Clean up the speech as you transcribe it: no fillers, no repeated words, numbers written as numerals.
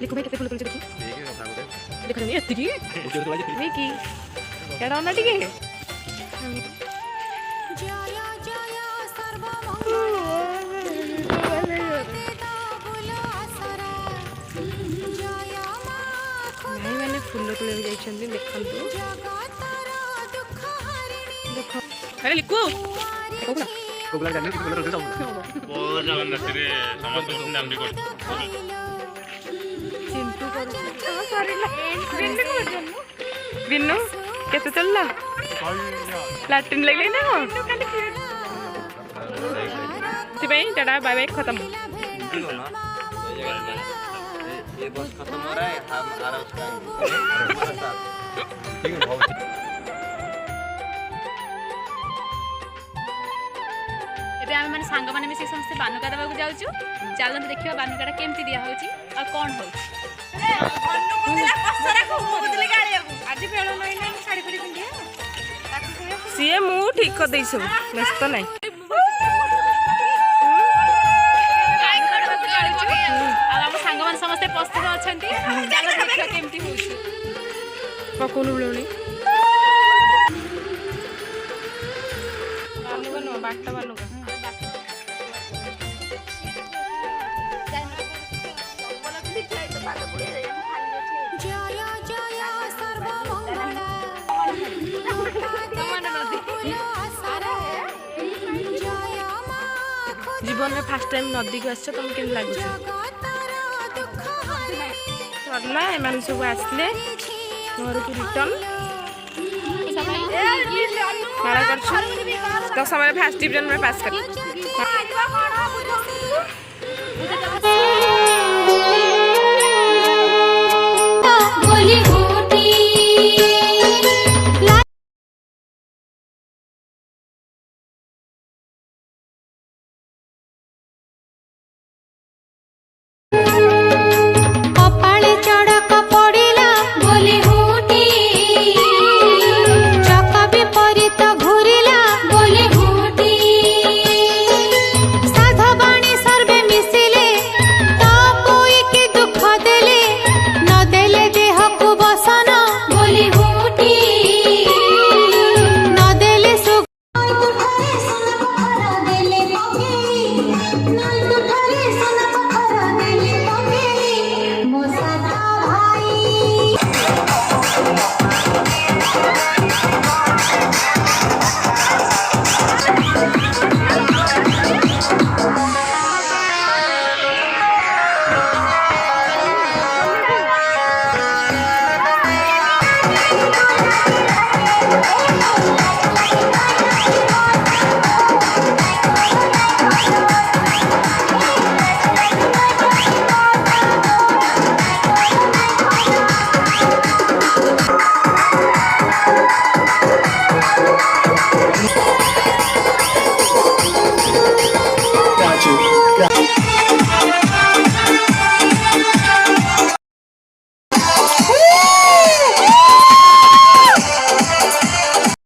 देखो भाई कैसे फुल तुलसी देखो देखो नहीं एत्ती की विकी केड़ा ना टिके भाई मैंने फुल तुले जाइछन्ती देखंतु देखो अरे लिखो कोबला कोबला जाने की कोबला रखे सब बहुत जगन्नाथ रे समस्त नाम भी कर चिंटू कर सॉरी बिन्नू कर बिन्नू कैसे चलला लैट्रिन लगले ना ती भाई टाटा बाय बाय खत्म ये बस खत्म हो रहा है हम आ रहा उसका ठीक है बहुत ଏବେ ଆମେ ମାନେ ସାଙ୍ଗମାନେ ମିଶି ସମସ୍ତେ ବାନୁକା ଦେବାକୁ ଯାଉଛୁ। ଚାଲନ୍ତୁ ଦେଖିବା ବାନୁକାଟା କେମିତି ଦିଆ ହେଉଛି ଆଉ କ'ଣ ହେଉଛି। सीए मु ठीक कर दे सब व्यस्त नहीं ଆମ ସାଙ୍ଗମାନେ ସମସ୍ତେ ପ୍ରସ୍ତୁତ ଅଛନ୍ତି। ଚାଲ ଦେଖିବା କେମିତି ହେଉଛି। पकोन बुलौनी बानुका नो बाटा बानुका जीवन में फर्स्ट टाइम नदी को आस तुम के लगुच सरला एम सब आसले घर को रिटर्न मारा कर 10 समय फर्स्ट डिवीजन में पास कर